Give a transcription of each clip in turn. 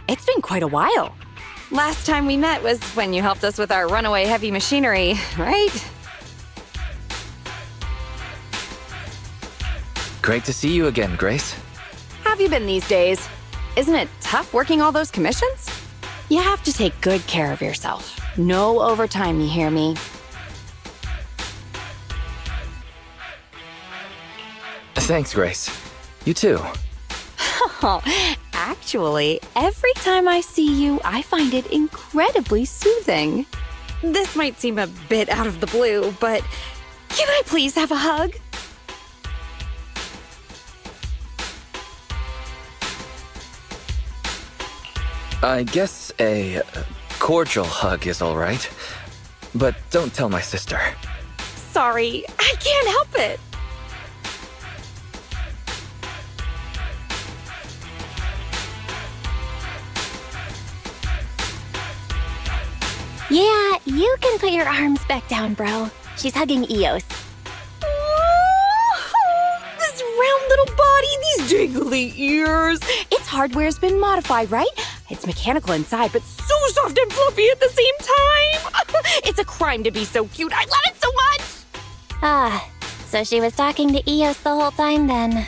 It's been quite a while. Last time we met was when you helped us with our runaway heavy machinery, right? Great to see you again, Grace. Have you been these days? Isn't it tough working all those commissions? You have to take good care of yourself. No overtime, you hear me? Thanks, Grace. You too. Oh, actually, every time I see you, I find it incredibly soothing. This might seem a bit out of the blue, but can I please have a hug? I guess a cordial hug is all right. But don't tell my sister. Sorry, I can't help it. Yeah, you can put your arms back down, bro. She's hugging Eos. Oh, this round little body, these dangly ears. Its hardware's been modified, right? It's mechanical inside, but so soft and fluffy at the same time. It's a crime to be so cute. I love it so much. Ah, so she was talking to Eos the whole time then.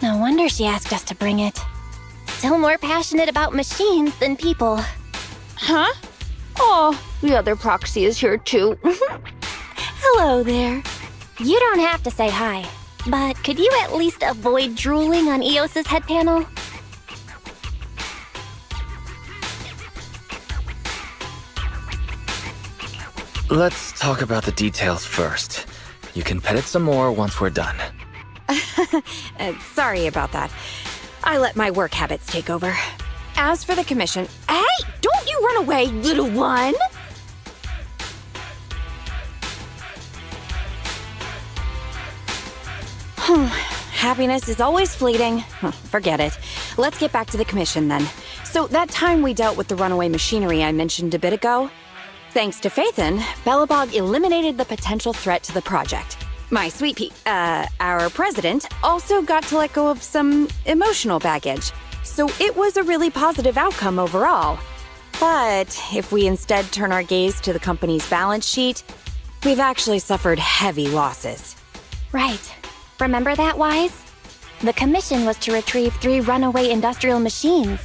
No wonder she asked us to bring it. Still more passionate about machines than people. Huh? Oh, the other proxy is here too. Hello there. You don't have to say hi, but could you at least avoid drooling on Eos's head panel? Let's talk about the details first. You can pet it some more once we're done. Sorry about that. I let my work habits take over. As for the commission, hey, don't you run away, little one! Happiness is always fleeting. Forget it. Let's get back to the commission then. So that time we dealt with the runaway machinery I mentioned a bit ago, thanks to Phaethon, Belobog eliminated the potential threat to the project. My sweet our president also got to let go of some emotional baggage. So it was a really positive outcome overall. But if we instead turn our gaze to the company's balance sheet, we've actually suffered heavy losses. Right. Remember that, Wise? The commission was to retrieve 3 runaway industrial machines.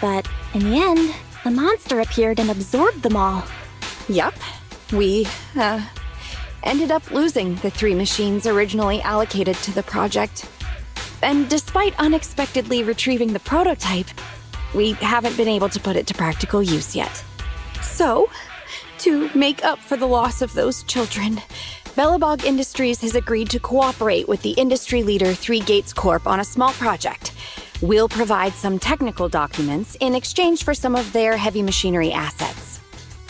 But in the end, the monster appeared and absorbed them all. Yup. We, ended up losing the 3 machines originally allocated to the project. And despite unexpectedly retrieving the prototype, we haven't been able to put it to practical use yet. So, to make up for the loss of those children, Belobog Industries has agreed to cooperate with the industry leader 3 Gates Corp on a small project. We'll provide some technical documents in exchange for some of their heavy machinery assets.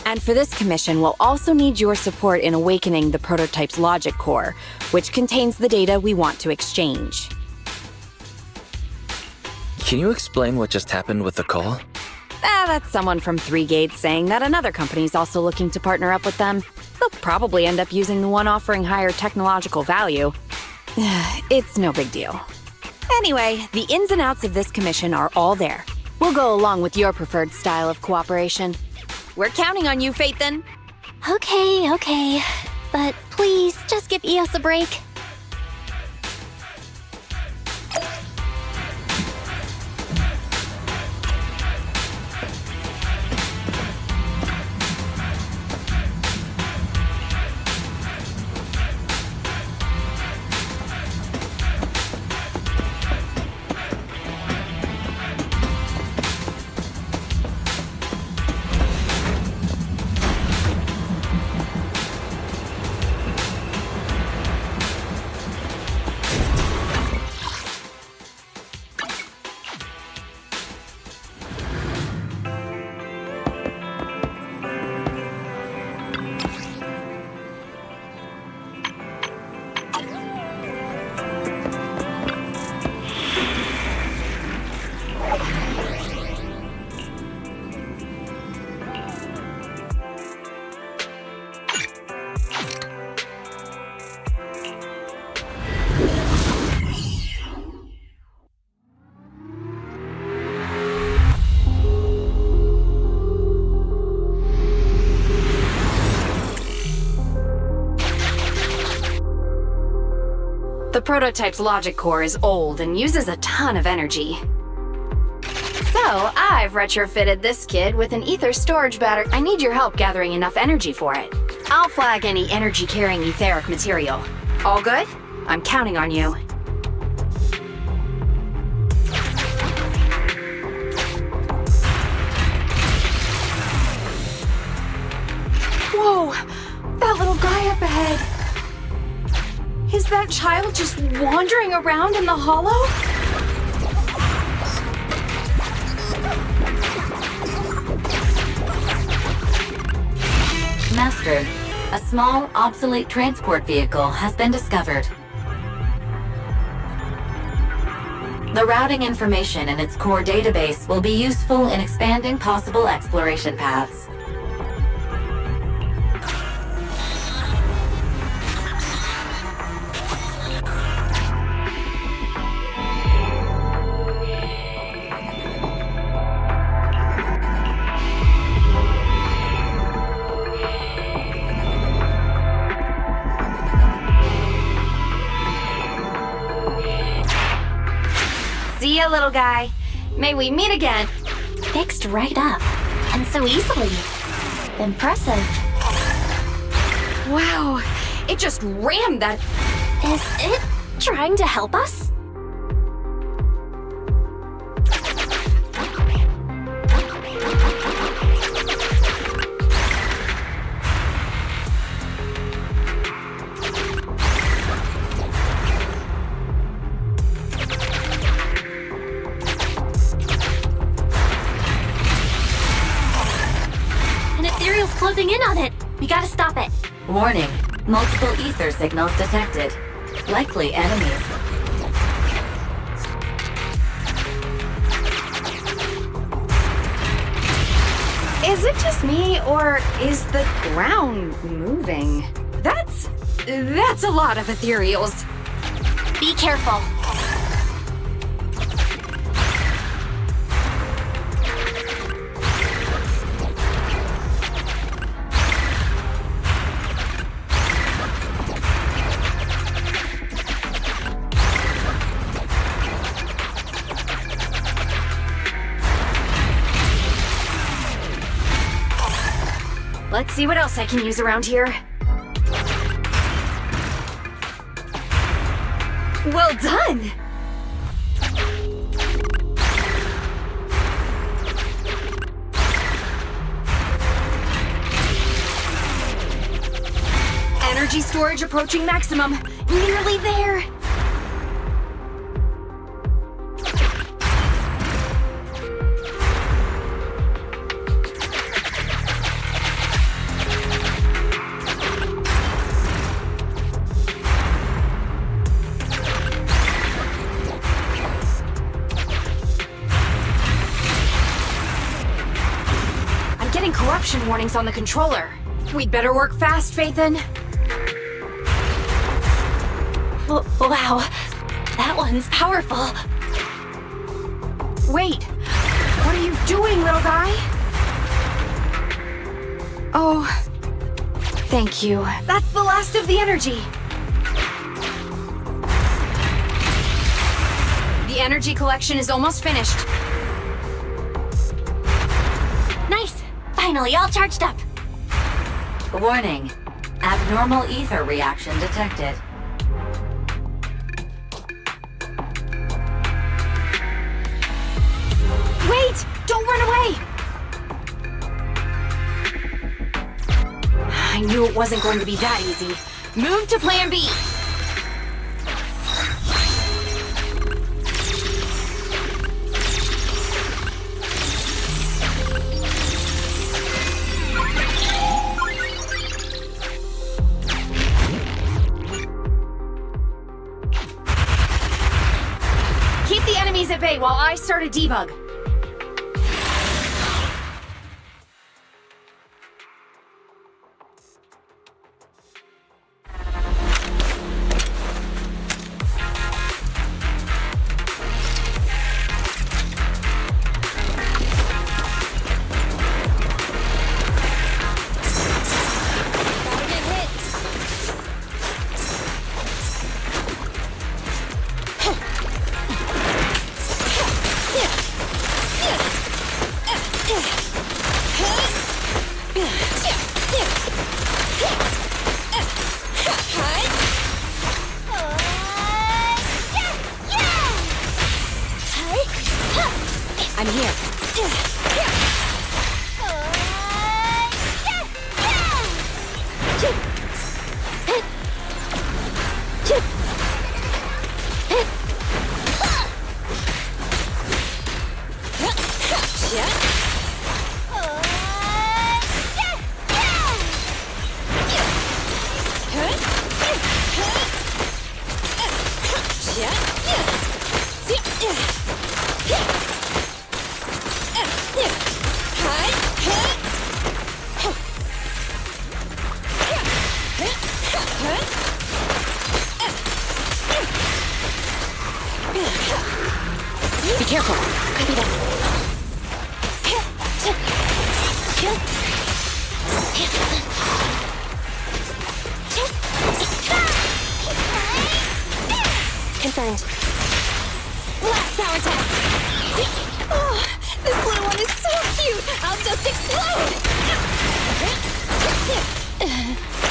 And for this commission, we'll also need your support in awakening the prototype's logic core, which contains the data we want to exchange. Can you explain what just happened with the call? That's someone from 3 Gates saying that another company's also looking to partner up with them. They'll probably end up using the one offering higher technological value. It's no big deal. Anyway, the ins and outs of this commission are all there. We'll go along with your preferred style of cooperation. We're counting on you, Phaethon. Okay. But please, just give Eos a break. prototype's logic core is old and uses a ton of energy. So, I've retrofitted this kid with an ether storage battery. I need your help gathering enough energy for it. I'll flag any energy-carrying etheric material. All good? I'm counting on you. Whoa! That little guy up ahead! Is that child just wandering around in the hollow? Master, a small, obsolete transport vehicle has been discovered. The routing information in its core database will be useful in expanding possible exploration paths. See ya, little guy. May we meet again. Fixed right up. And so easily. Impressive. Wow, it just rammed that. Is it trying to help us? An ethereal's closing in on it. We gotta stop it. Warning, multiple ether signals detected. Likely enemies. Is it just me, or is the ground moving? That's a lot of ethereals. Be careful. Let's see what else I can use around here. Well done! Energy storage approaching maximum. Nearly there. Corruption warnings on the controller. We'd better work fast, Phaethon. Wow, that one's powerful. Wait, what are you doing, little guy? Oh, thank you. That's the last of the energy. The energy collection is almost finished. Nice. Finally, all charged up. Warning, abnormal ether reaction detected. Wait! Don't run away! I knew it wasn't going to be that easy. Move to plan B. Keep the enemies at bay while I start a debug. I'm here. Be careful. Copy that. Confirmed. Blast power test! Oh, this little one is so cute! I'll just explode!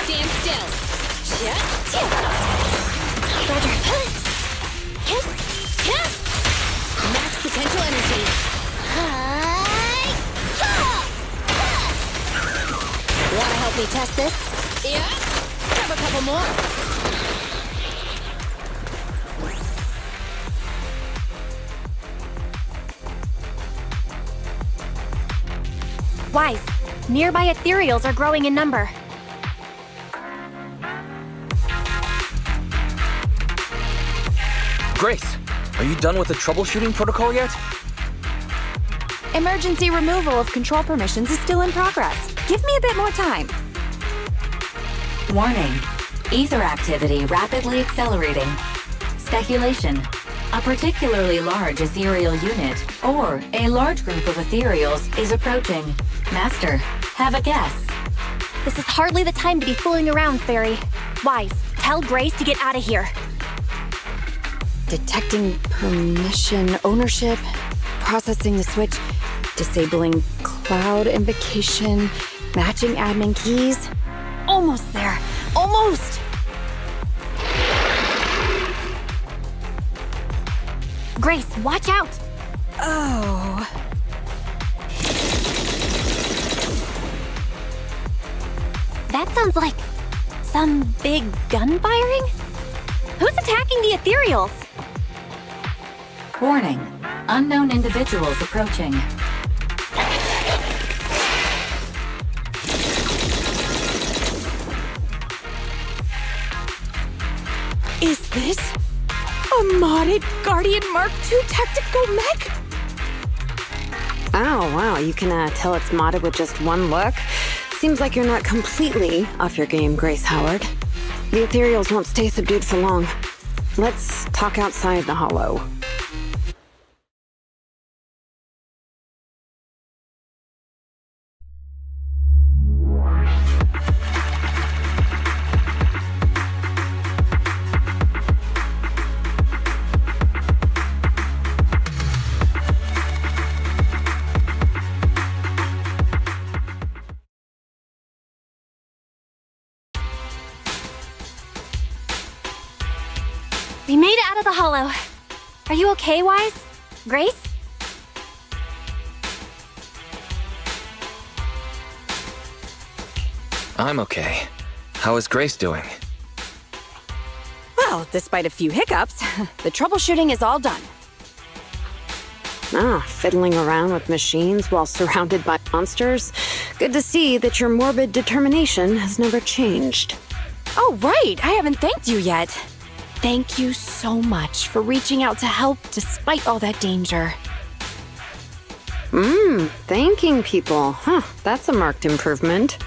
Stand still. Roger. Max potential energy. Wanna help me test this? Yeah? Grab a couple more. Wise, nearby ethereals are growing in number. Grace, are you done with the troubleshooting protocol yet? Emergency removal of control permissions is still in progress. Give me a bit more time. Warning. Ether activity rapidly accelerating. Speculation. A particularly large ethereal unit, or a large group of ethereals, is approaching. Master, have a guess. This is hardly the time to be fooling around, Fairy. Wise, tell Grace to get out of here. Detecting permission ownership, processing the switch, disabling cloud invocation, matching admin keys. Almost there. Almost! Grace, watch out! Oh. That sounds like some big gun firing? Who's attacking the ethereals? Warning. Unknown individuals approaching. Is this a modded Guardian Mark II tactical mech? Oh, wow, you can tell it's modded with just one look? Seems like you're not completely off your game, Grace Howard. The ethereals won't stay subdued for long. Let's talk outside the hollow. We made it out of the hollow. Are you okay, Wise? Grace? I'm okay. How is Grace doing? Well, despite a few hiccups, the troubleshooting is all done. Ah, fiddling around with machines while surrounded by monsters. Good to see that your morbid determination has never changed. Oh, right. I haven't thanked you yet. Thank you so much for reaching out to help despite all that danger. Thanking people. Huh, that's a marked improvement.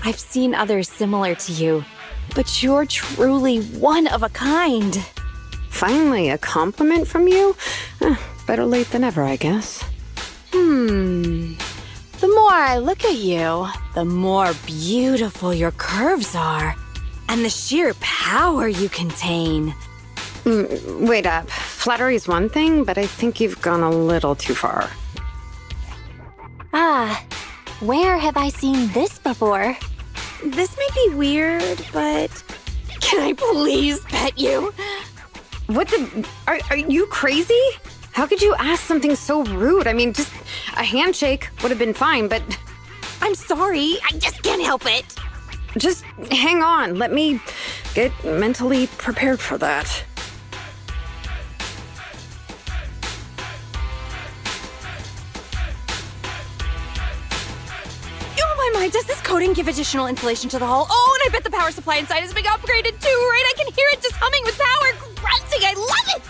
I've seen others similar to you, but you're truly one of a kind. Finally, a compliment from you? Better late than ever, I guess. The more I look at you, the more beautiful your curves are, and the sheer power you contain. Wait up. Flattery's one thing, but I think you've gone a little too far. Ah, where have I seen this before? This may be weird, but can I please pet you? What the? Are you crazy? How could you ask something so rude? I mean, just a handshake would have been fine, but I'm sorry, I just can't help it. just hang on. Let me get mentally prepared for that. Oh my, does this coating give additional insulation to the hull? Oh, and I bet the power supply inside is being upgraded too, right? I can hear it just humming with power, grunting. I love it!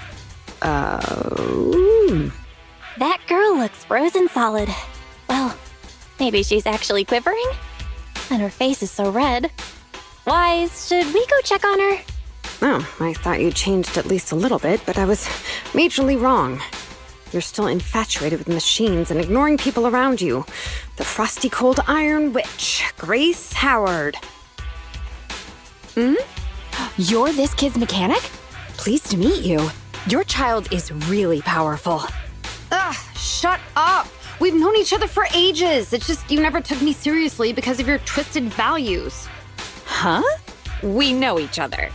That girl looks frozen solid. Well, maybe she's actually quivering? And her face is so red. Wise, should we go check on her? Oh, I thought you changed at least a little bit, but I was majorly wrong. You're still infatuated with machines and ignoring people around you. The frosty cold iron witch, Grace Howard. You're this kid's mechanic? Pleased to meet you. Your child is really powerful. Ugh, shut up! We've known each other for ages. It's just you never took me seriously because of your twisted values. Huh? We know each other.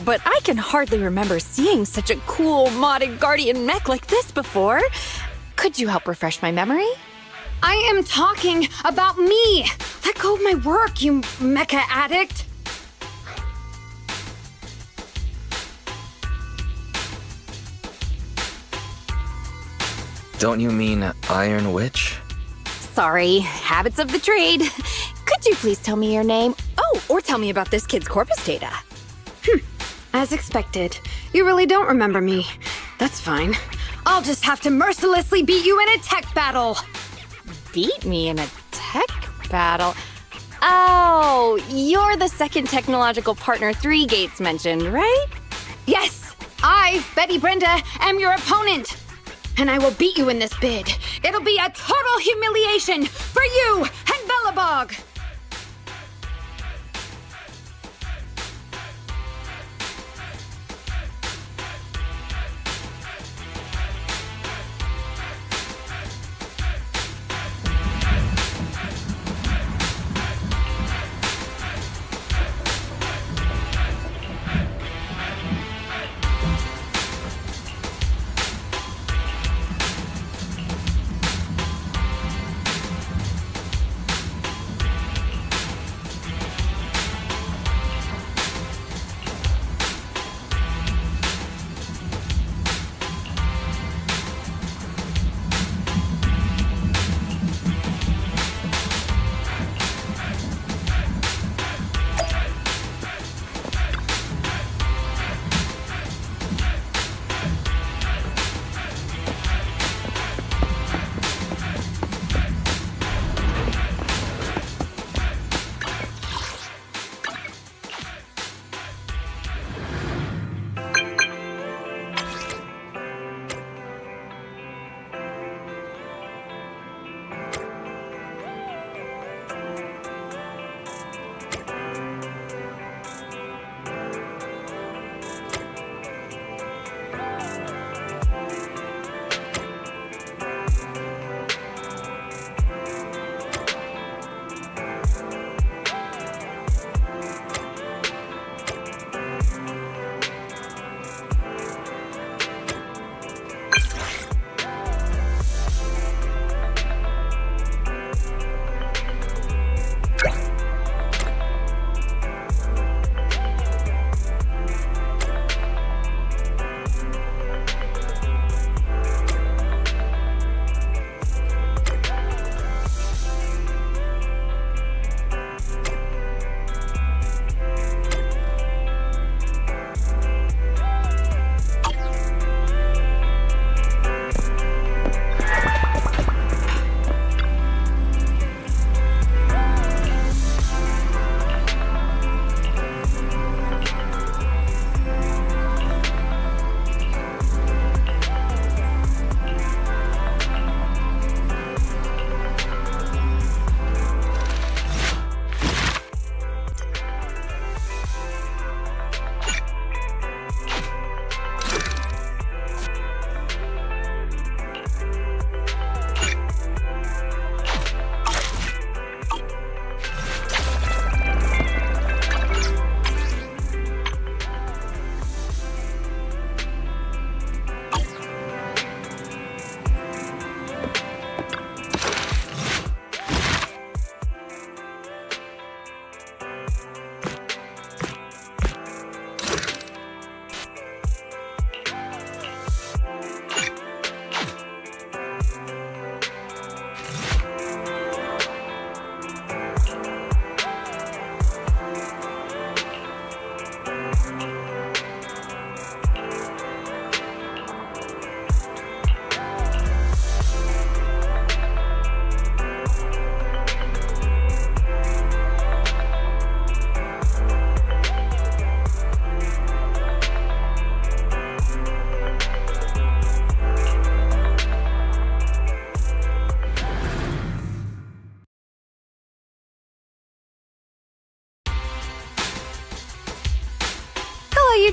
But I can hardly remember seeing such a cool, modded Guardian mech like this before. Could you help refresh my memory? I am talking about me! Let go of my work, you mecha addict! Don't you mean Iron Witch? Sorry, habits of the trade. Could you please tell me your name? Oh, or tell me about this kid's corpus data. As expected, you really don't remember me. That's fine. I'll just have to mercilessly beat you in a tech battle! Beat me in a tech battle? Oh, you're the second technological partner 3 Gates mentioned, right? Yes! I, Betty Brenda, am your opponent! And I will beat you in this bid. It'll be a total humiliation for you and Bellabog!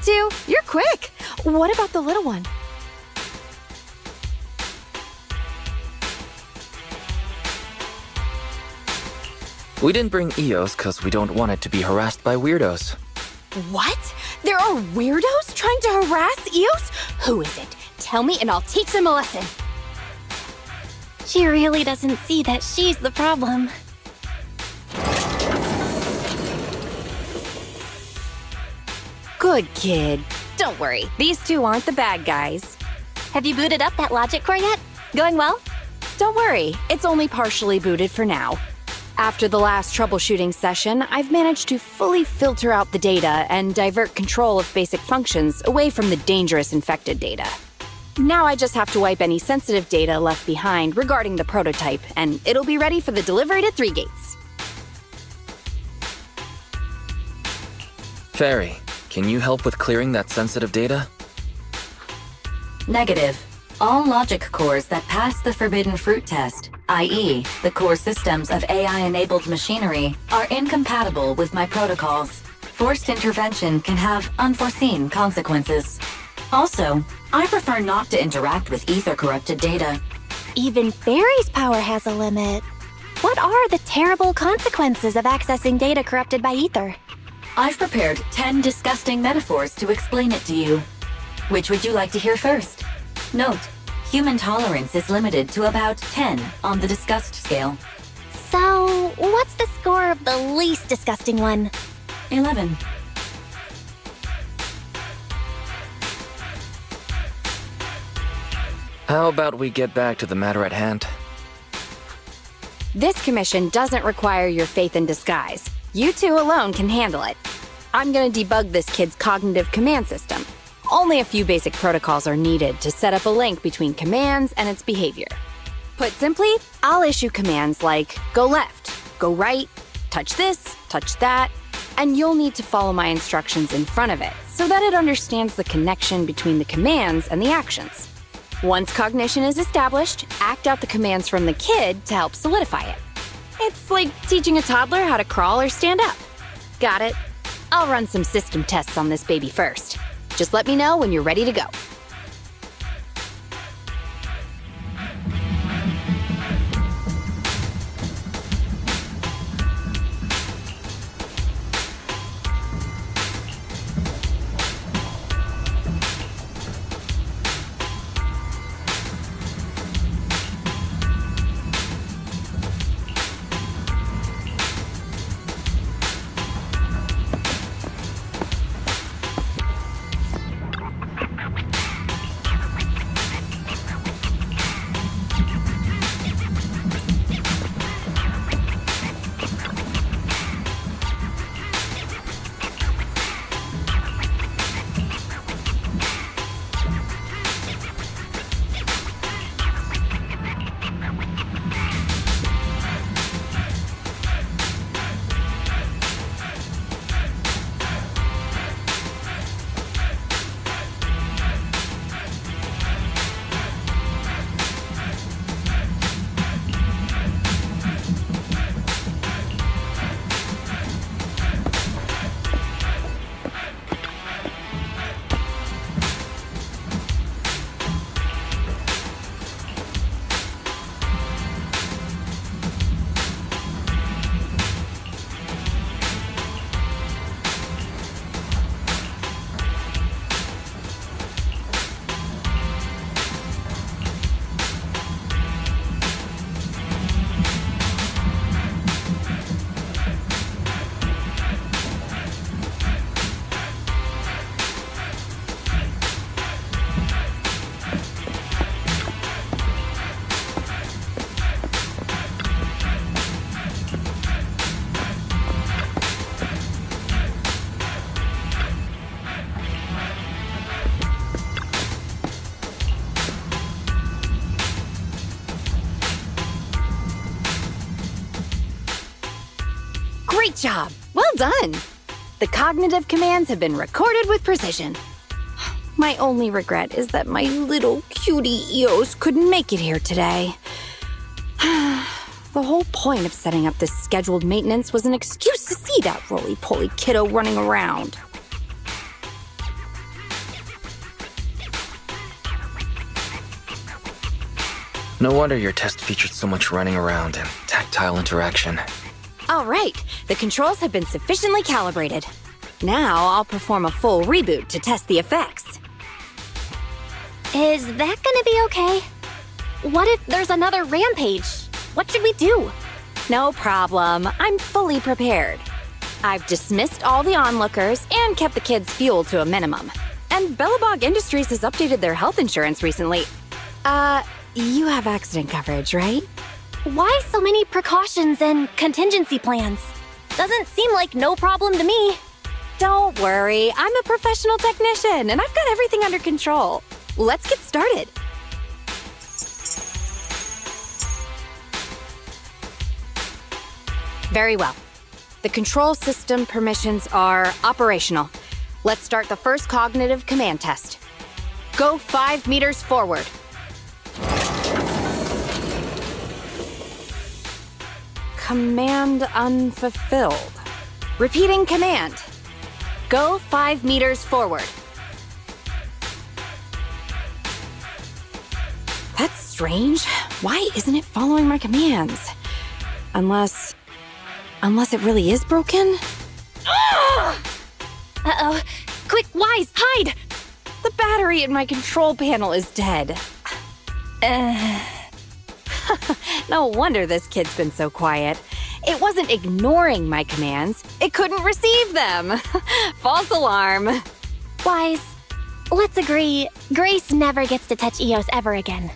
two, you're quick. What about the little one? We didn't bring Eos because we don't want it to be harassed by weirdos. What? There are weirdos trying to harass Eos? Who is it? Tell me and I'll teach them a lesson. She really doesn't see that she's the problem. Good kid. Don't worry, these two aren't the bad guys. Have you booted up that logic core yet? Going well? Don't worry, it's only partially booted for now. After the last troubleshooting session, I've managed to fully filter out the data and divert control of basic functions away from the dangerous infected data. Now I just have to wipe any sensitive data left behind regarding the prototype, and it'll be ready for the delivery to 3 gates. Fairy, can you help with clearing that sensitive data? Negative. All logic cores that pass the forbidden fruit test, i.e., the core systems of AI-enabled machinery, are incompatible with my protocols. Forced intervention can have unforeseen consequences. Also, I prefer not to interact with ether-corrupted data. Even Fairy's power has a limit. What are the terrible consequences of accessing data corrupted by ether? I've prepared 10 disgusting metaphors to explain it to you. Which would you like to hear first? Note, human tolerance is limited to about 10 on the disgust scale. So, what's the score of the least disgusting one? 11. How about we get back to the matter at hand? This commission doesn't require your faith in disguise. You two alone can handle it. I'm gonna debug this kid's cognitive command system. Only a few basic protocols are needed to set up a link between commands and its behavior. Put simply, I'll issue commands like go left, go right, touch this, touch that, and you'll need to follow my instructions in front of it so that it understands the connection between the commands and the actions. Once cognition is established, act out the commands from the kid to help solidify it. It's like teaching a toddler how to crawl or stand up. Got it? I'll run some system tests on this baby first. Just let me know when you're ready to go. Great job! Well done! The cognitive commands have been recorded with precision. My only regret is that my little cutie Eos couldn't make it here today. The whole point of setting up this scheduled maintenance was an excuse to see that roly-poly kiddo running around. No wonder your test featured so much running around and tactile interaction. All right, the controls have been sufficiently calibrated. Now I'll perform a full reboot to test the effects. Is that gonna be okay? What if there's another rampage? What should we do? No problem, I'm fully prepared. I've dismissed all the onlookers and kept the kids' fuel to a minimum. And Bellabog Industries has updated their health insurance recently. You have accident coverage, right? Why so many precautions and contingency plans? Doesn't seem like no problem to me. Don't worry, I'm a professional technician and I've got everything under control. Let's get started. Very well. The control system permissions are operational. Let's start the first cognitive command test. Go 5 meters forward. Command unfulfilled. Repeating command. Go 5 meters forward. That's strange. Why isn't it following my commands? Unless it really is broken? Uh-oh. Quick, Wise, hide! The battery in my control panel is dead. No wonder this kid's been so quiet. It wasn't ignoring my commands. It couldn't receive them. False alarm. Wise, let's agree, Grace never gets to touch Eos ever again.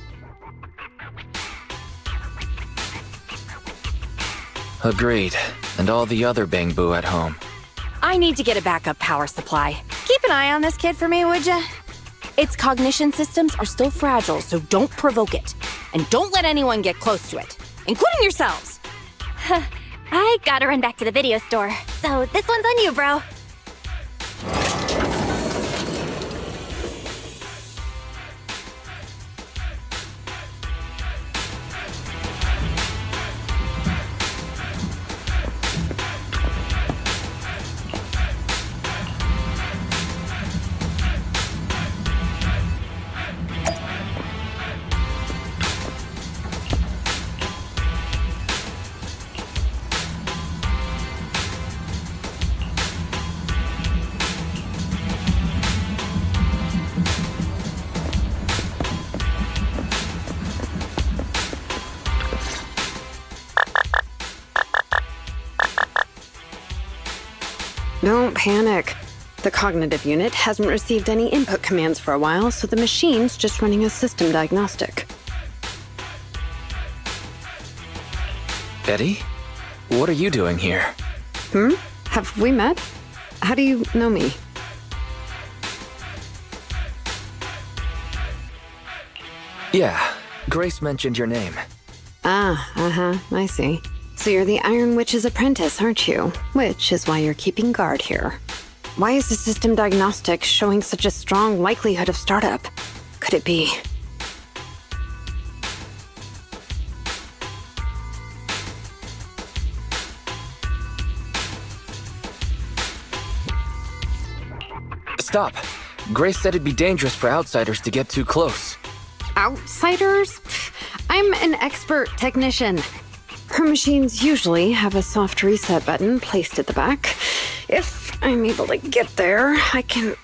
Agreed. And all the other Bang Boo at home. I need to get a backup power supply. Keep an eye on this kid for me, would ya? Its cognition systems are still fragile, so don't provoke it. And don't let anyone get close to it, including yourselves. I gotta run back to the video store, so this one's on you, bro. Don't panic. The cognitive unit hasn't received any input commands for a while, so the machine's just running a system diagnostic. Eddie? What are you doing here? Have we met? How do you know me? Yeah, Grace mentioned your name. I see. So you're the Iron Witch's apprentice, aren't you? Which is why you're keeping guard here. Why is the system diagnostic showing such a strong likelihood of startup? Could it be... Stop! Grace said it'd be dangerous for outsiders to get too close. Outsiders? I'm an expert technician. Her machines usually have a soft reset button placed at the back. If I'm able to get there, I can...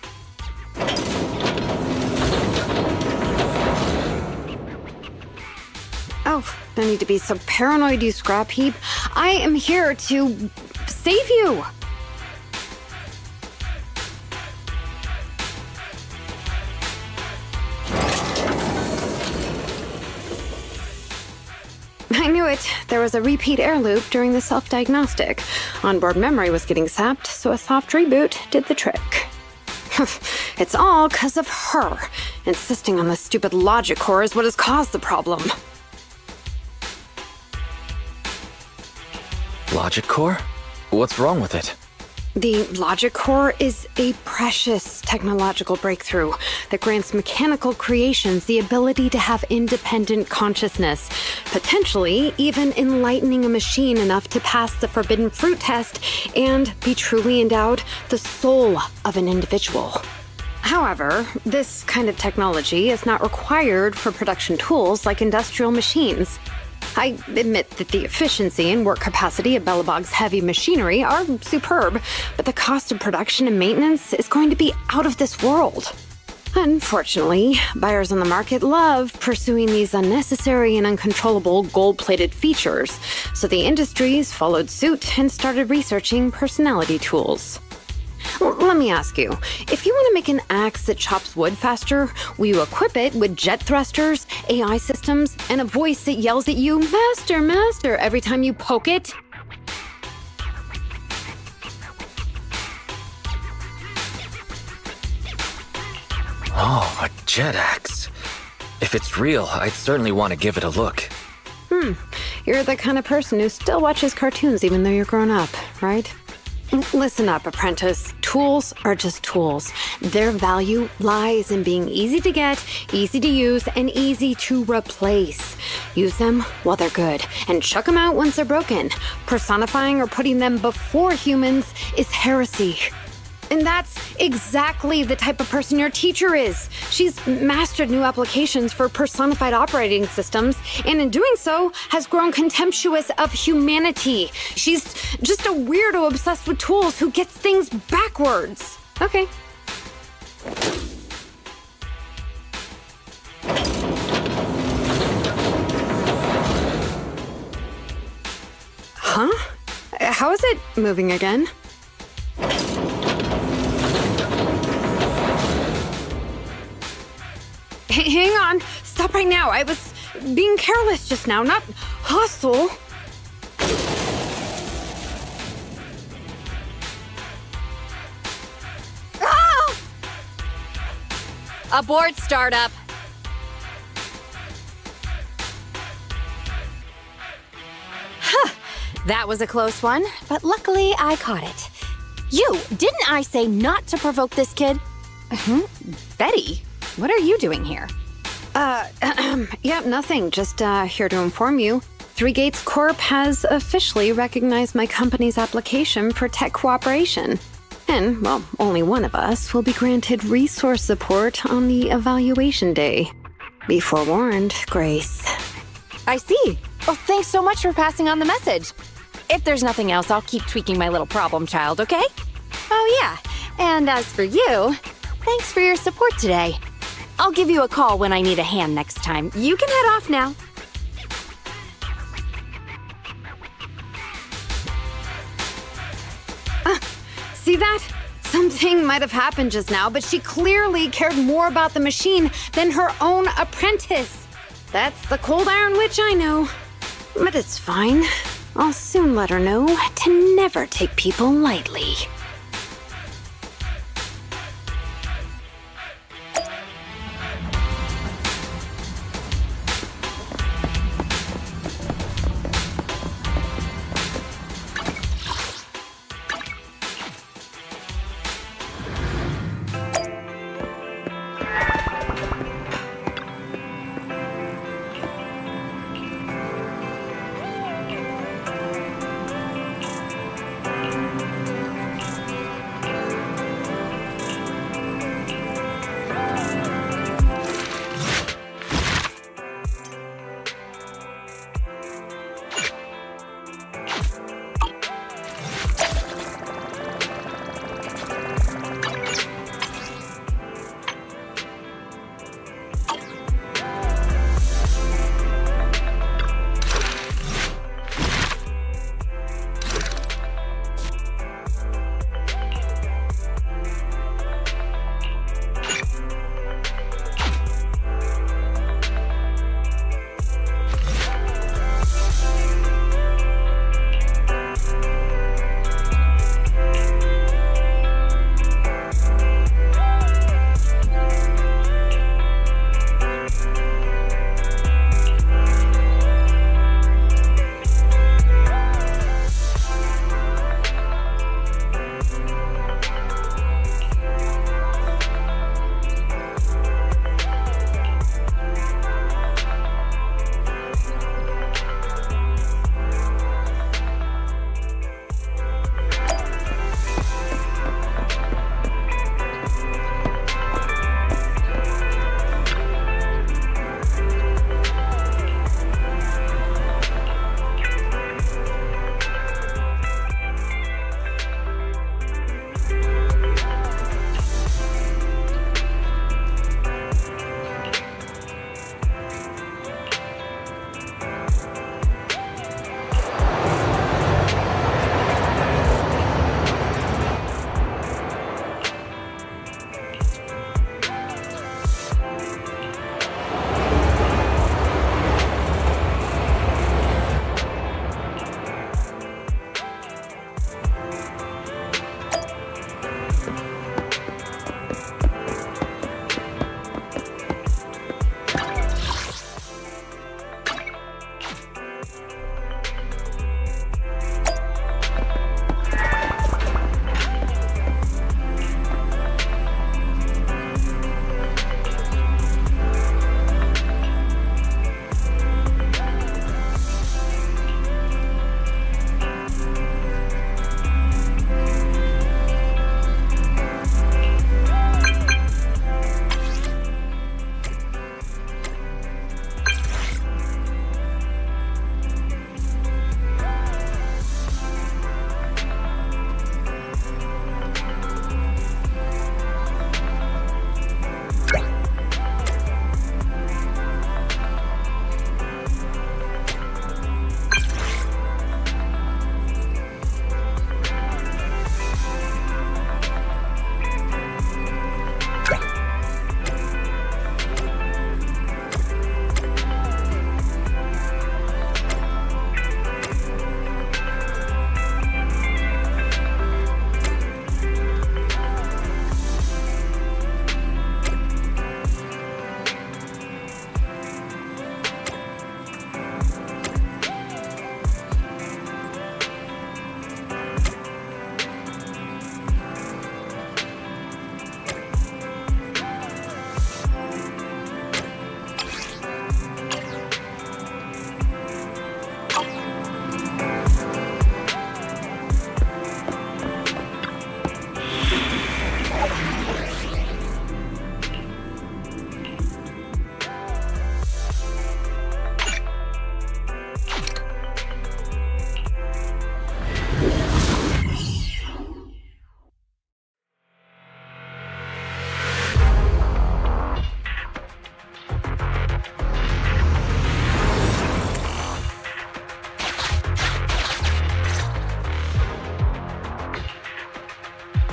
Oh, no need to be so paranoid, you scrap heap. I am here to save you. I knew it. There was a repeat air loop during the self-diagnostic. Onboard memory was getting sapped, so a soft reboot did the trick. It's all 'cause of her. Insisting on the stupid logic core is what has caused the problem. Logic core? What's wrong with it? The logic core is a precious technological breakthrough that grants mechanical creations the ability to have independent consciousness, potentially even enlightening a machine enough to pass the forbidden fruit test and be truly endowed the soul of an individual. However, this kind of technology is not required for production tools like industrial machines. I admit that the efficiency and work capacity of Belobog's heavy machinery are superb, but the cost of production and maintenance is going to be out of this world. Unfortunately, buyers on the market love pursuing these unnecessary and uncontrollable gold-plated features, so the industries followed suit and started researching personality tools. Let me ask you, if you want to make an axe that chops wood faster, will you equip it with jet thrusters, AI systems, and a voice that yells at you, "Master, Master," every time you poke it? Oh, a jet axe. If it's real, I'd certainly want to give it a look. You're the kind of person who still watches cartoons even though you're grown up, right? Listen up, apprentice. Tools are just tools. Their value lies in being easy to get, easy to use, and easy to replace. Use them while they're good, and chuck them out once they're broken. Personifying or putting them before humans is heresy. And that's exactly the type of person your teacher is. She's mastered new applications for personified operating systems, and in doing so, has grown contemptuous of humanity. She's just a weirdo obsessed with tools who gets things backwards. Okay. Huh? How is it moving again? Hang on. Stop right now. I was being careless just now, not hostile. Ah! Abort startup. Huh. That was a close one, but luckily I caught it. You, didn't I say not to provoke this kid? Betty, what are you doing here? Yeah, nothing. Just here to inform you. Three Gates Corp has officially recognized my company's application for tech cooperation. And, well, only one of us will be granted resource support on the evaluation day. Be forewarned, Grace. I see. Well, thanks so much for passing on the message. If there's nothing else, I'll keep tweaking my little problem child, okay? Oh, yeah. And as for you, thanks for your support today. I'll give you a call when I need a hand next time. You can head off now. See that? Something might have happened just now, but she clearly cared more about the machine than her own apprentice. That's the cold iron witch I know. But it's fine. I'll soon let her know to never take people lightly.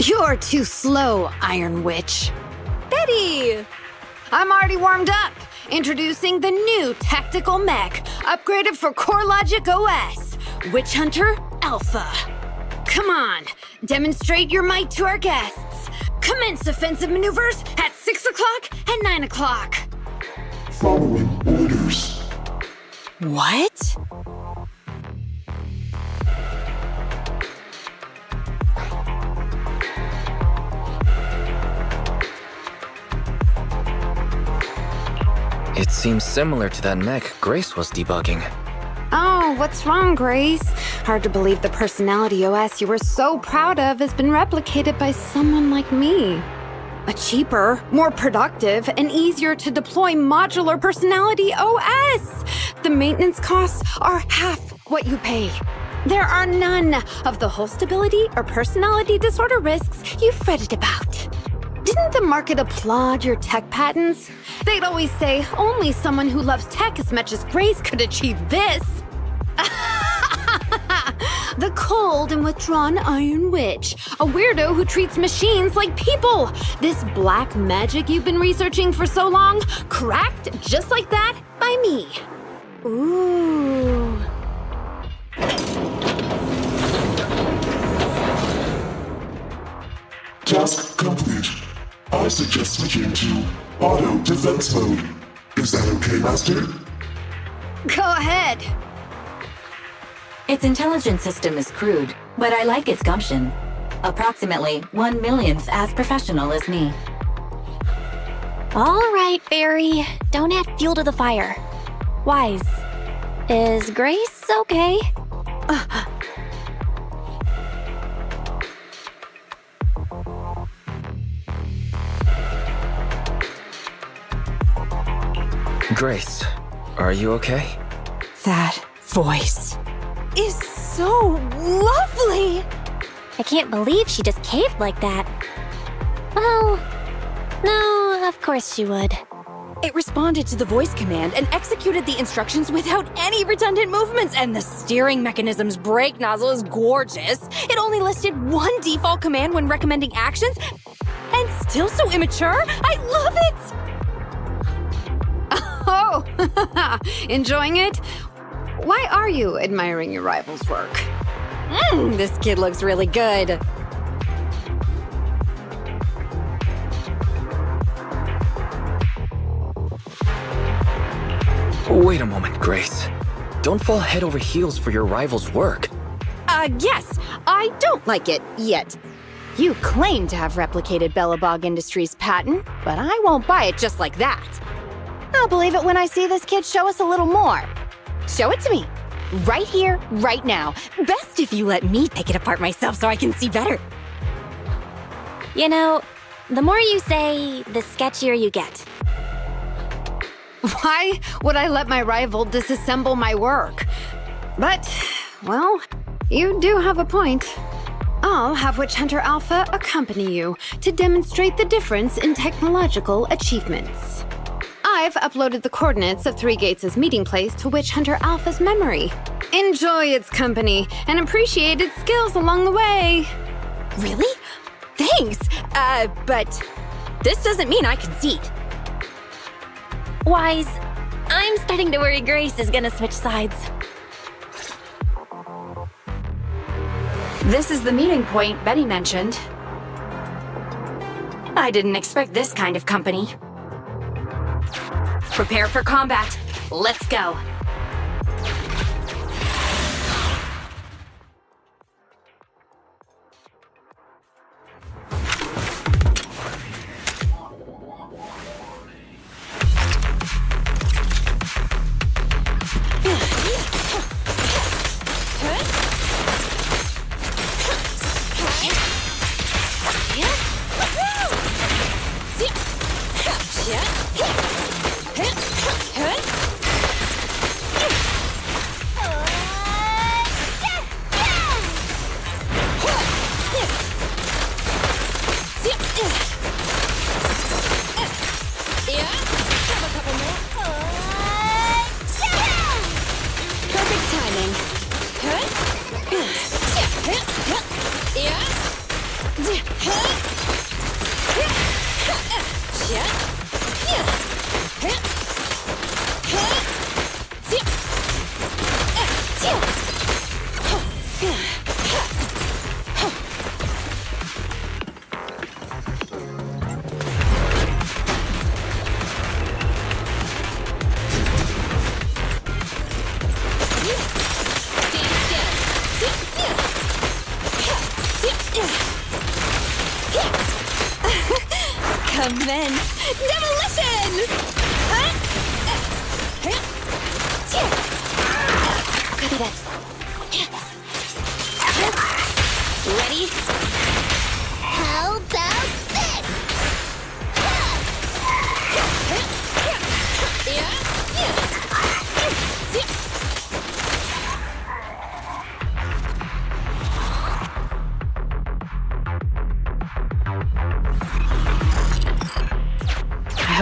You're too slow, Iron Witch. Betty! I'm already warmed up. Introducing the new tactical mech, upgraded for CoreLogic OS, Witch Hunter Alpha. Come on, demonstrate your might to our guests. Commence offensive maneuvers at 6 o'clock and 9 o'clock. Following orders. What? It seems similar to that mech Grace was debugging. Oh, what's wrong, Grace? Hard to believe the personality OS you were so proud of has been replicated by someone like me. A cheaper, more productive, and easier to deploy modular personality OS. The maintenance costs are half what you pay. There are none of the whole stability or personality disorder risks you fretted about. Didn't the market applaud your tech patents? They'd always say only someone who loves tech as much as Grace could achieve this. The cold and withdrawn Iron Witch, a weirdo who treats machines like people. This black magic you've been researching for so long, cracked just like that by me. Ooh. Task complete. I suggest switching to auto defense mode. Is that okay, Master? Go ahead. Its intelligence system is crude, but I like its gumption. Approximately 1/millionth as professional as me. All right, Fairy. Don't add fuel to the fire. Wise. Is Grace okay? Grace, are you okay? That voice is so lovely! I can't believe she just caved like that. Well, no, of course she would. It responded to the voice command and executed the instructions without any redundant movements, and the steering mechanism's brake nozzle is gorgeous. It only listed one default command when recommending actions, and still so immature. I love it! Oh, enjoying it? Why are you admiring your rival's work? This kid looks really good. Wait a moment, Grace. Don't fall head over heels for your rival's work. Yes, I don't like it yet. You claim to have replicated Bellabog Industries' patent, but I won't buy it just like that. I'll believe it when I see this kid show us a little more. Show it to me. Right here, right now. Best if you let me pick it apart myself so I can see better. You know, the more you say, the sketchier you get. Why would I let my rival disassemble my work? But, well, you do have a point. I'll have Witch Hunter Alpha accompany you to demonstrate the difference in technological achievements. I've uploaded the coordinates of Three Gates' meeting place to Witch Hunter Alpha's memory. Enjoy its company and appreciate its skills along the way. Really? Thanks. But this doesn't mean I concede. Wise, I'm starting to worry Grace is gonna switch sides. This is the meeting point Betty mentioned. I didn't expect this kind of company. Prepare for combat. Let's go.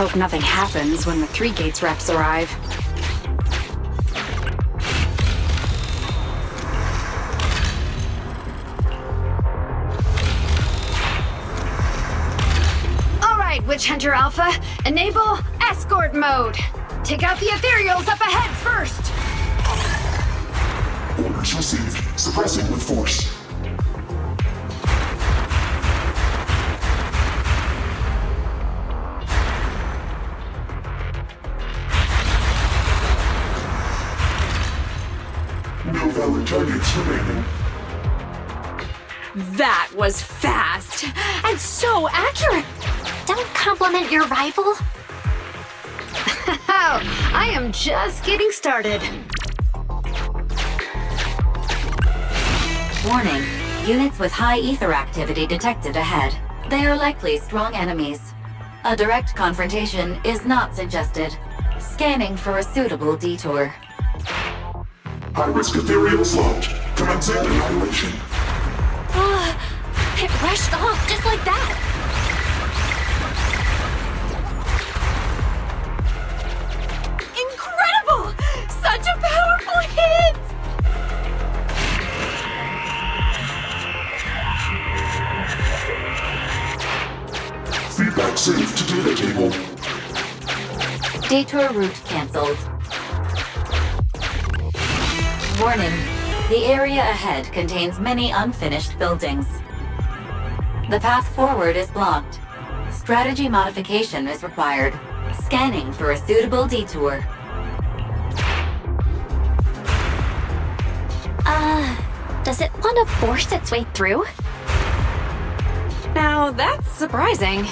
hope nothing happens when the Three Gates reps arrive. Alright, Witch Hunter Alpha, enable escort mode. Take out the ethereals up ahead first. Orders received. Suppressing with force. No valid targets remaining. That was fast! And so accurate! Don't compliment your rival. Oh, I am just getting started. Warning. Units with high ether activity detected ahead. They are likely strong enemies. A direct confrontation is not suggested. Scanning for a suitable detour. High-risk ethereals locked. Commencing annihilation. It rushed off just like that. Incredible! Such a powerful hit! Feedback saved to data table. Detour route cancelled. Warning. The area ahead contains many unfinished buildings. The path forward is blocked. Strategy modification is required. Scanning for a suitable detour. Does it want to force its way through? Now that's surprising.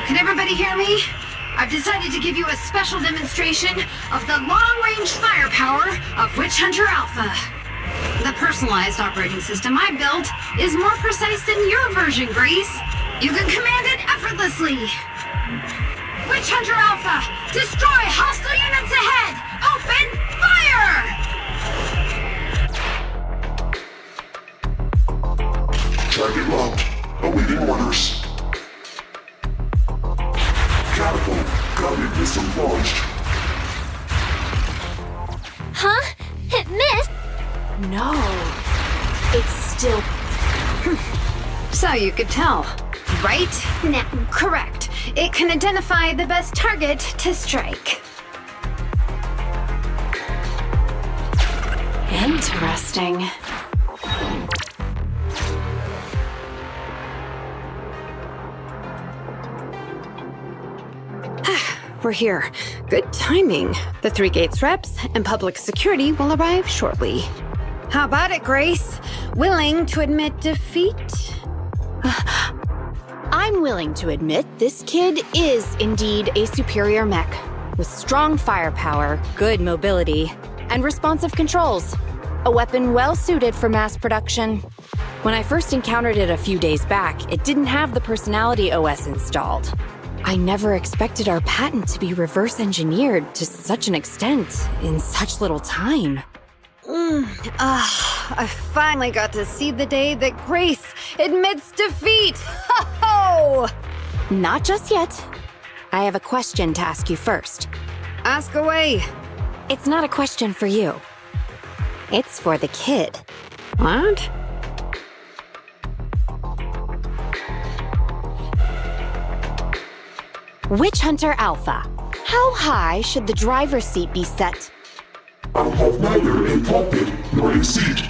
Can everybody hear me? I've decided to give you a special demonstration of the long-range firepower of Witch Hunter Alpha. The personalized operating system I built is more precise than your version, Grace. You can command it effortlessly. Witch Hunter Alpha, destroy hostile units ahead! Open fire! Target locked. Awaiting orders. Catapult. Guided missile launched. Huh? It missed? No. It's still... So you could tell, right? No, correct. It can identify the best target to strike. Interesting. We're here. Good timing. The Three Gates reps and public security will arrive shortly. How about it, Grace? Willing to admit defeat? I'm willing to admit this kid is indeed a superior mech, with strong firepower, good mobility, and responsive controls. A weapon well suited for mass production. When I first encountered it a few days back, it didn't have the personality OS installed. I never expected our patent to be reverse engineered to such an extent in such little time. I finally got to see the day that Grace admits defeat! Ho-ho! Not just yet. I have a question to ask you first. Ask away. It's not a question for you. It's for the kid. What? Witch Hunter Alpha. How high should the driver's seat be set? I have neither a cockpit nor a seat.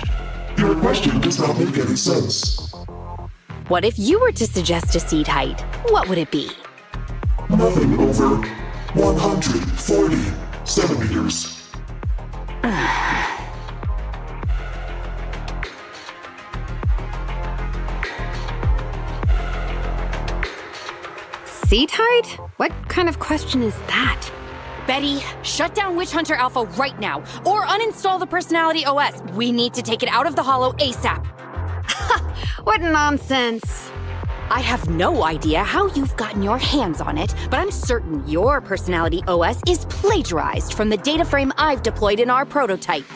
Your question does not make any sense. What if you were to suggest a seat height? What would it be? Nothing over 140 centimeters. Seat height? What kind of question is that? Betty, shut down Witch Hunter Alpha right now, or uninstall the Personality OS. We need to take it out of the Holo ASAP. What nonsense! I have no idea how you've gotten your hands on it, but I'm certain your Personality OS is plagiarized from the data frame I've deployed in our prototype.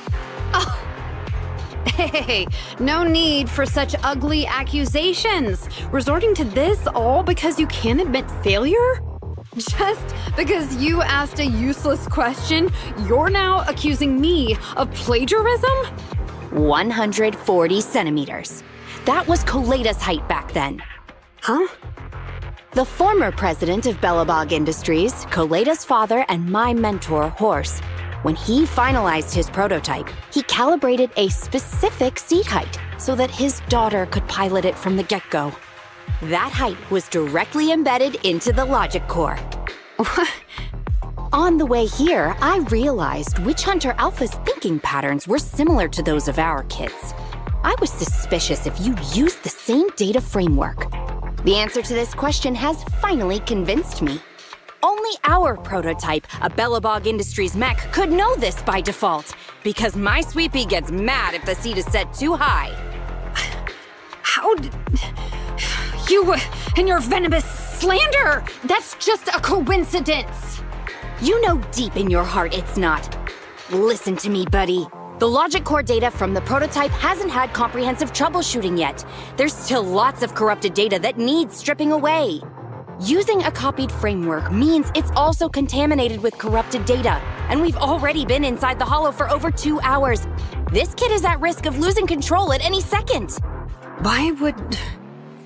Hey, no need for such ugly accusations. Resorting to this all because you can't admit failure? Just because you asked a useless question, you're now accusing me of plagiarism? 140 centimeters. That was Koleda's height back then. Huh? The former president of Bellabog Industries, Koleda's father, and my mentor, Horse, when he finalized his prototype, he calibrated a specific seat height so that his daughter could pilot it from the get-go. That height was directly embedded into the logic core. On the way here, I realized Witch Hunter Alpha's thinking patterns were similar to those of our kids. I was suspicious if you used the same data framework. The answer to this question has finally convinced me. Only our prototype, a Bellabog Industries mech, could know this by default, because my sweepy gets mad if the seat is set too high. How did... You and your venomous slander! That's just a coincidence! You know deep in your heart it's not. Listen to me, buddy. The logic core data from the prototype hasn't had comprehensive troubleshooting yet. There's still lots of corrupted data that needs stripping away. Using a copied framework means it's also contaminated with corrupted data, and we've already been inside the Hollow for over 2 hours. This kid is at risk of losing control at any second. Why would...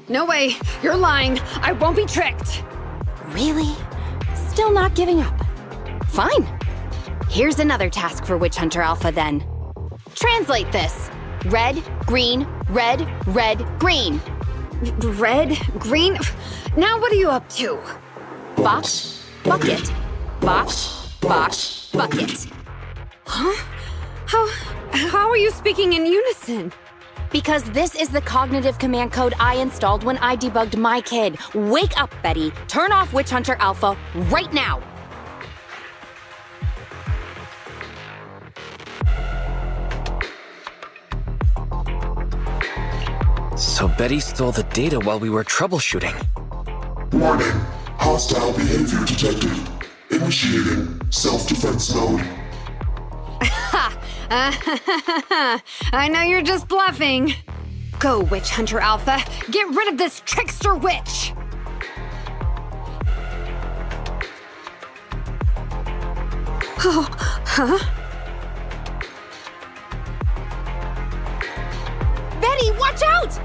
No way, you're lying. I won't be tricked. Really? Still not giving up? Fine. Here's another task for Witch Hunter Alpha then. Translate this. Red, green, red, red, green. Red? Green? Now what are you up to? Box, bucket. Box, box, bucket. Huh? How are you speaking in unison? Because this is the cognitive command code I installed when I debugged my kid. Wake up, Betty. Turn off Witch Hunter Alpha right now. So Betty stole the data while we were troubleshooting. Warning. Hostile behavior detected. Initiating self-defense mode. I know you're just bluffing. Go, Witch Hunter Alpha. Get rid of this trickster witch! Oh, huh? Betty, watch out!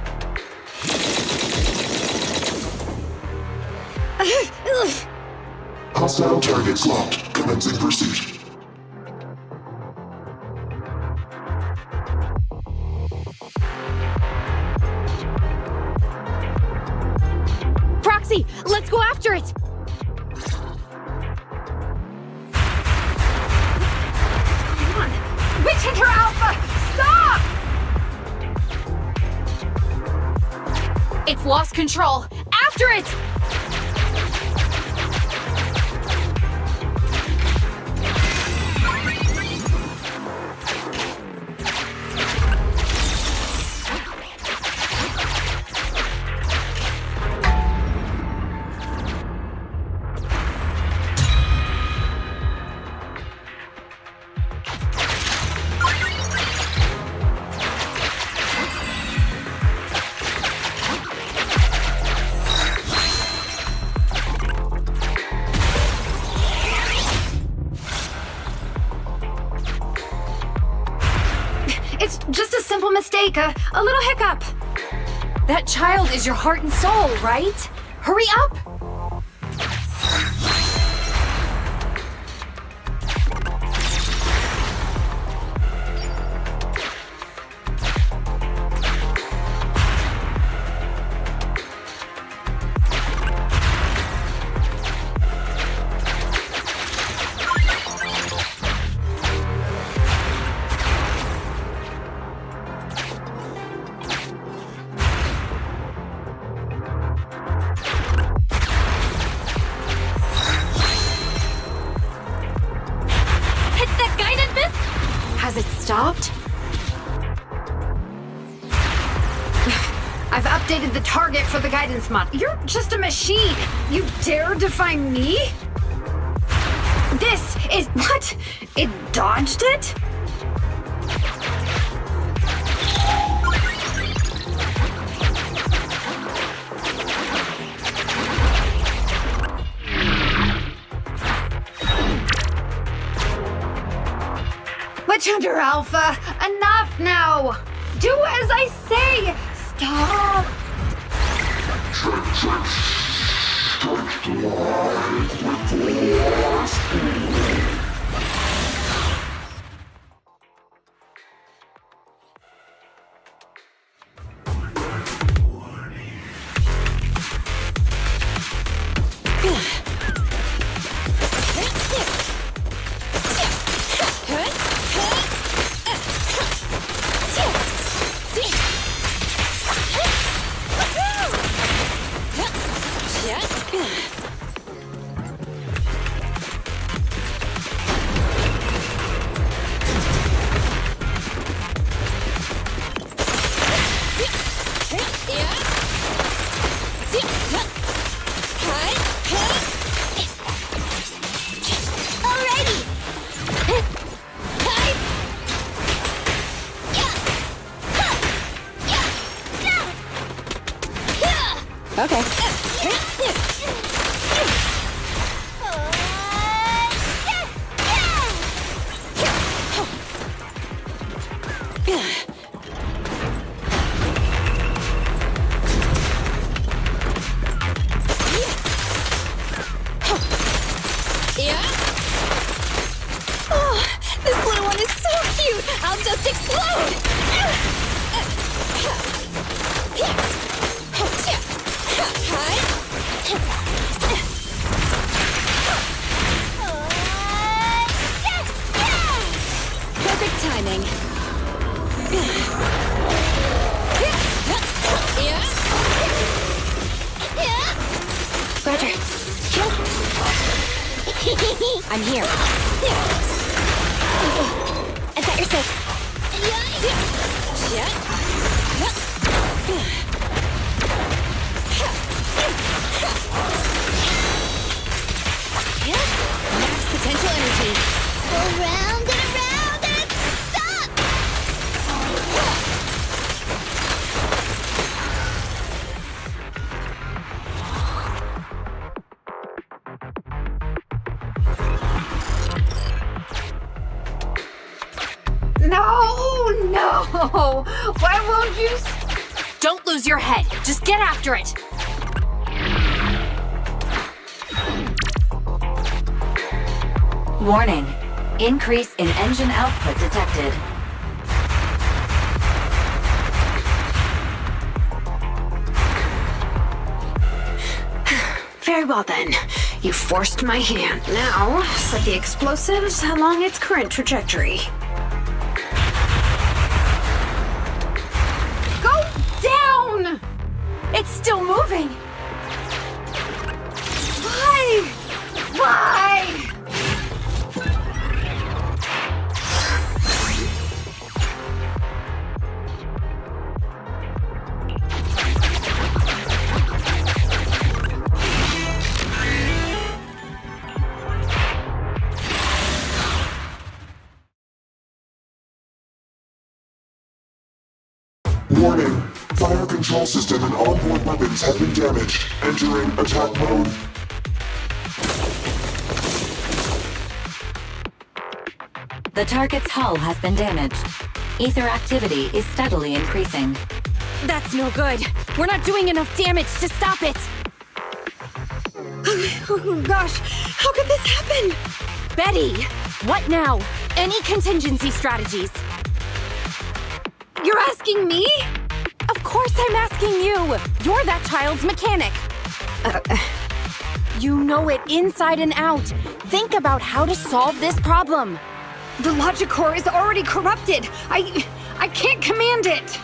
Hostile targets locked. Commencing pursuit. Proxy, let's go after it! Come on! Witch Hunter Alpha! Stop! It's lost control. After it! It's just a simple mistake, a little hiccup. That child is your heart and soul, right? Hurry up! Stopped? I've updated the target for the guidance mod. You're just a machine. You dare defy me? This is... What? It dodged it? Witch Hunter Alpha, enough now! Do as I say! Stop! Okay. Oh, this little one is so cute! I'll just explode! Perfect timing. Roger. I'm here. Is that your six? Max potential energy. Around and around and stop! No! Why won't you Don't lose your head. Just get after it. Warning. Increase in engine output detected. Very well then. You forced my hand. Now, set the explosives along its current trajectory. go down? It's still moving. Why? Why? Warning. Fire control system and onboard weapons have been damaged. Entering attack mode. The target's hull has been damaged. Ether activity is steadily increasing. That's no good. We're not doing enough damage to stop it. Oh gosh, how could this happen? Betty, what now? Any contingency strategies? You're asking me? Of course I'm asking you. You're that child's mechanic. You know it inside and out. Think about how to solve this problem. The logic core is already corrupted. I can't command it.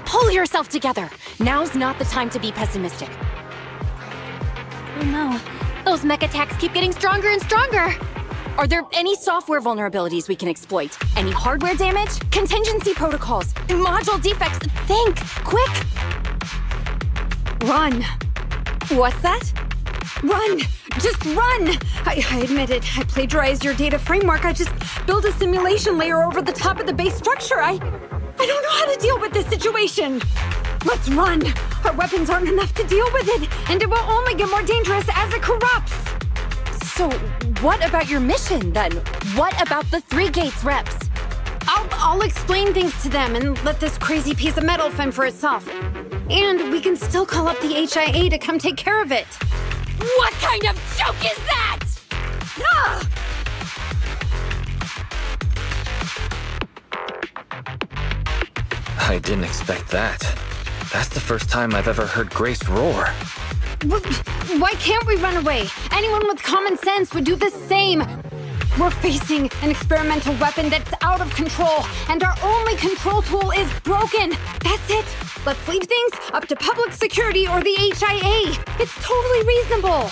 Pull yourself together. Now's not the time to be pessimistic. Oh no, those mech attacks keep getting stronger and stronger! Are there any software vulnerabilities we can exploit? Any hardware damage? Contingency protocols? Module defects? Think! Quick! Run. What's that? Run! Just run! I admit it. I plagiarized your data framework. I just built a simulation layer over the top of the base structure. I don't know how to deal with this situation. Let's run. Our weapons aren't enough to deal with it, and it will only get more dangerous as it corrupts. So, what about your mission, then? What about the Three Gates reps? I'll explain things to them and let this crazy piece of metal fend for itself. And we can still call up the HIA to come take care of it. What kind of joke is that? Ah! I didn't expect that. That's the first time I've ever heard Grace roar. Why can't we run away? Anyone with common sense would do the same. We're facing an experimental weapon that's out of control, and our only control tool is broken. That's it. Let's leave things up to public security or the HIA. It's totally reasonable.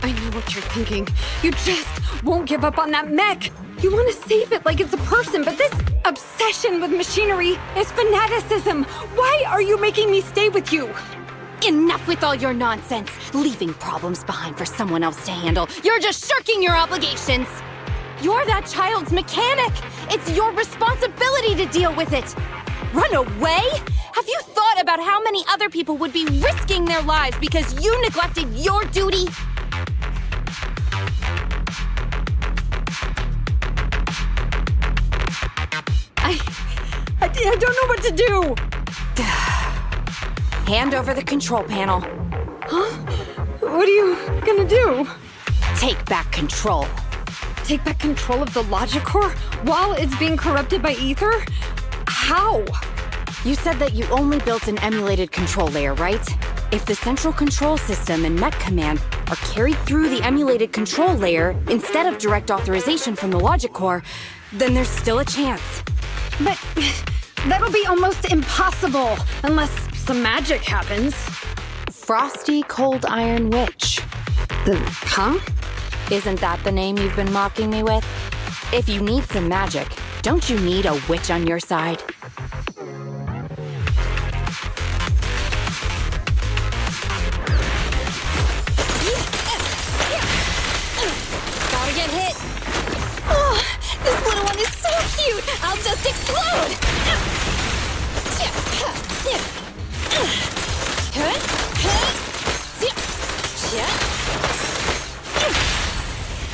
I know what you're thinking. You just won't give up on that mech. You want to save it like it's a person, but this obsession with machinery is fanaticism. Why are you making me stay with you? Enough with all your nonsense, leaving problems behind for someone else to handle. You're just shirking your obligations. You're that child's mechanic. It's your responsibility to deal with it. Run away? Have you thought about how many other people would be risking their lives because you neglected your duty? I don't know what to do. Hand over the control panel. Huh? What are you gonna do? Take back control. Take back control of the logic core while it's being corrupted by ether? How? You said that you only built an emulated control layer, right? If the central control system and mech command are carried through the emulated control layer instead of direct authorization from the logic core, then there's still a chance. But that'll be almost impossible unless some magic happens. Frosty Cold Iron Witch. Huh? Isn't that the name you've been mocking me with? If you need some magic, don't you need a witch on your side? Gotta get hit. Oh, this little one is so cute. I'll just explode.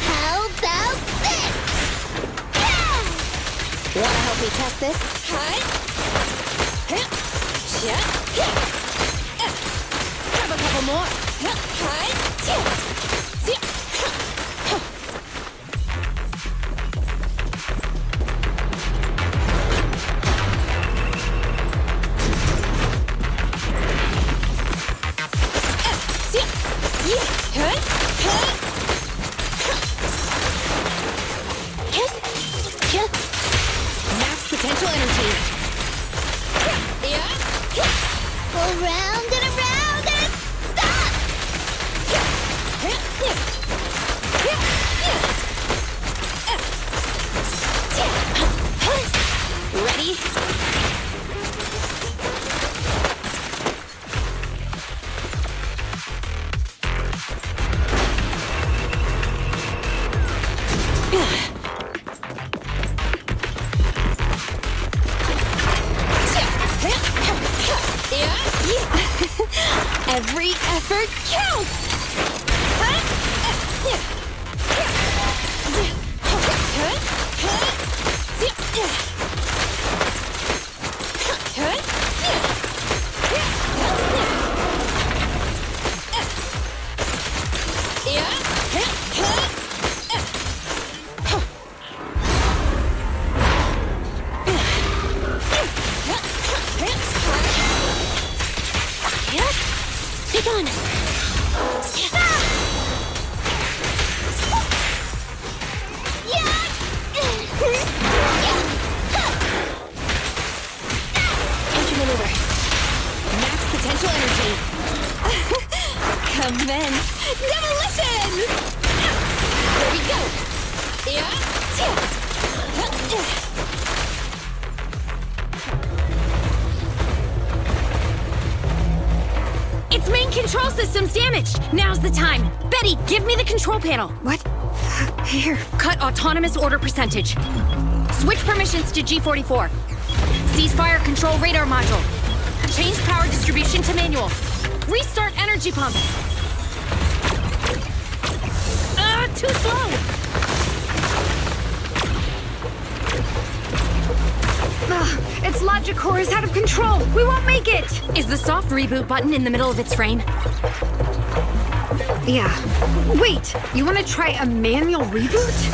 How about this? Wanna help me test this? Grab a couple more. Max potential energy. Around and around and stop! Ready? Every effort counts! Take on! Counter-maneuver. Max potential energy. Commence demolition! There we go! Its main control system's damaged. Now's the time. Betty, give me the control panel. What? Here. Cut autonomous order percentage. Switch permissions to G44. Ceasefire control radar module. Change power distribution to manual. Restart energy pump. too slow! Its logic core is out of control. We won't make it. Is the soft reboot button in the middle of its frame? Yeah. Wait, you want to try a manual reboot?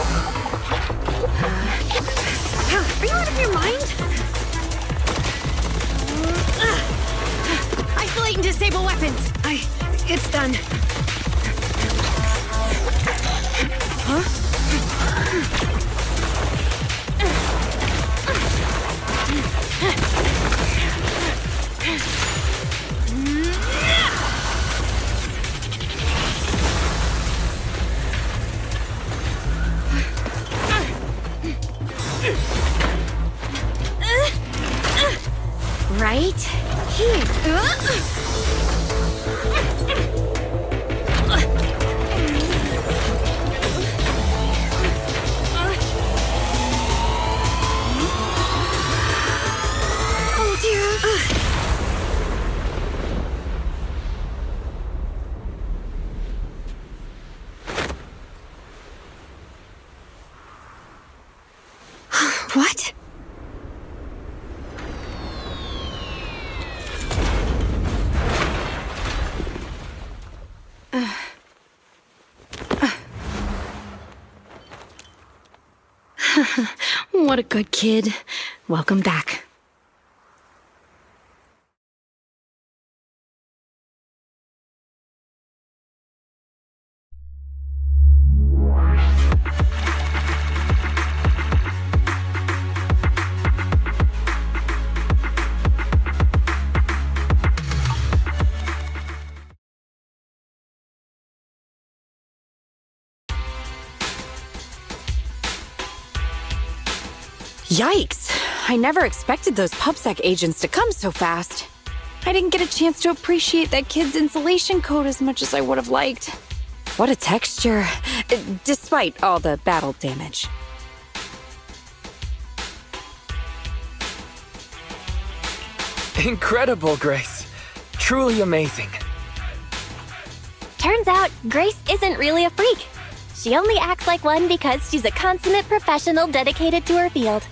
Are you out of your mind? Isolate and disable weapons! It's done. Right here. Oh dear. What? What a good kid. Welcome back. Yikes! I never expected those PubSec agents to come so fast. I didn't get a chance to appreciate that kid's insulation coat as much as I would have liked. What a texture, despite all the battle damage. Incredible, Grace. Truly amazing. Turns out, Grace isn't really a freak. She only acts like one because she's a consummate professional dedicated to her field.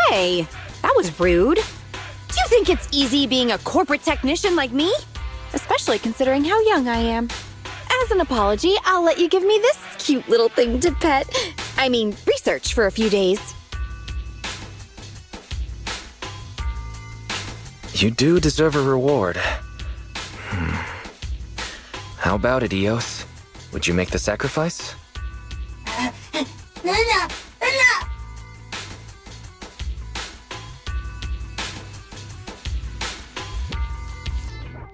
Hey, that was rude. Do you think it's easy being a corporate technician like me? Especially considering how young I am. As an apology, I'll let you give me this cute little thing to pet. I mean, research for a few days. You do deserve a reward. How about it, Eos? Would you make the sacrifice?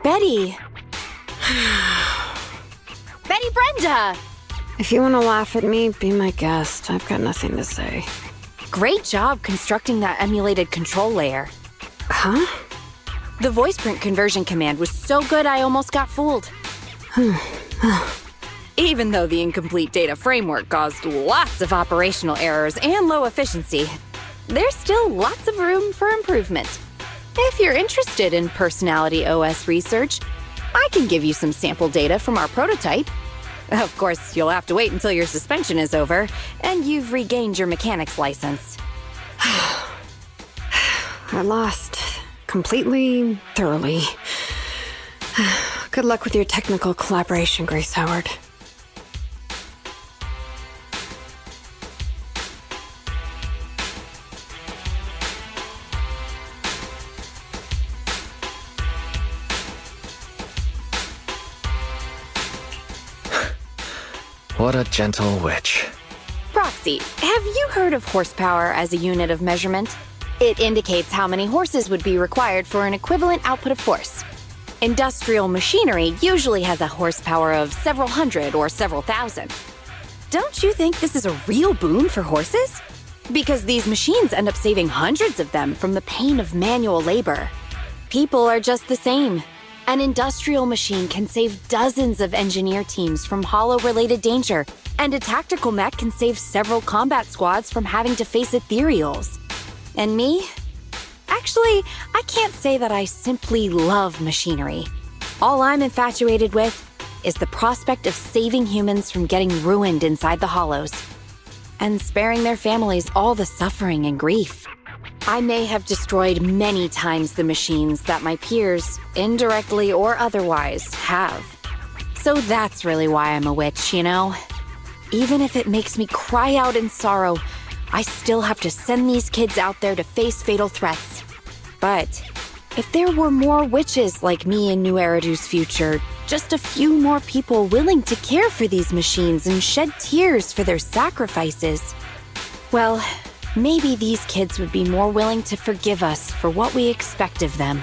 Betty! Betty Brenda! If you want to laugh at me, be my guest. I've got nothing to say. Great job constructing that emulated control layer. Huh? The voice print conversion command was so good I almost got fooled. Even though the incomplete data framework caused lots of operational errors and low efficiency, there's still lots of room for improvement. If you're interested in Personality OS research, I can give you some sample data from our prototype. Of course, you'll have to wait until your suspension is over and you've regained your mechanics license. I lost. Completely, thoroughly. Good luck with your technical collaboration, Grace Howard. What a gentle witch. Proxy, have you heard of horsepower as a unit of measurement? It indicates how many horses would be required for an equivalent output of force. Industrial machinery usually has a horsepower of several hundred or several thousand. Don't you think this is a real boon for horses? Because these machines end up saving hundreds of them from the pain of manual labor. People are just the same. An industrial machine can save dozens of engineer teams from hollow-related danger, and a tactical mech can save several combat squads from having to face ethereals. And me? Actually, I can't say that I simply love machinery. All I'm infatuated with is the prospect of saving humans from getting ruined inside the hollows and sparing their families all the suffering and grief. I may have destroyed many times the machines that my peers, indirectly or otherwise, have. So that's really why I'm a witch, you know? Even if it makes me cry out in sorrow, I still have to send these kids out there to face fatal threats. But if there were more witches like me in New Eridu's future, just a few more people willing to care for these machines and shed tears for their sacrifices, well, maybe these kids would be more willing to forgive us for what we expect of them.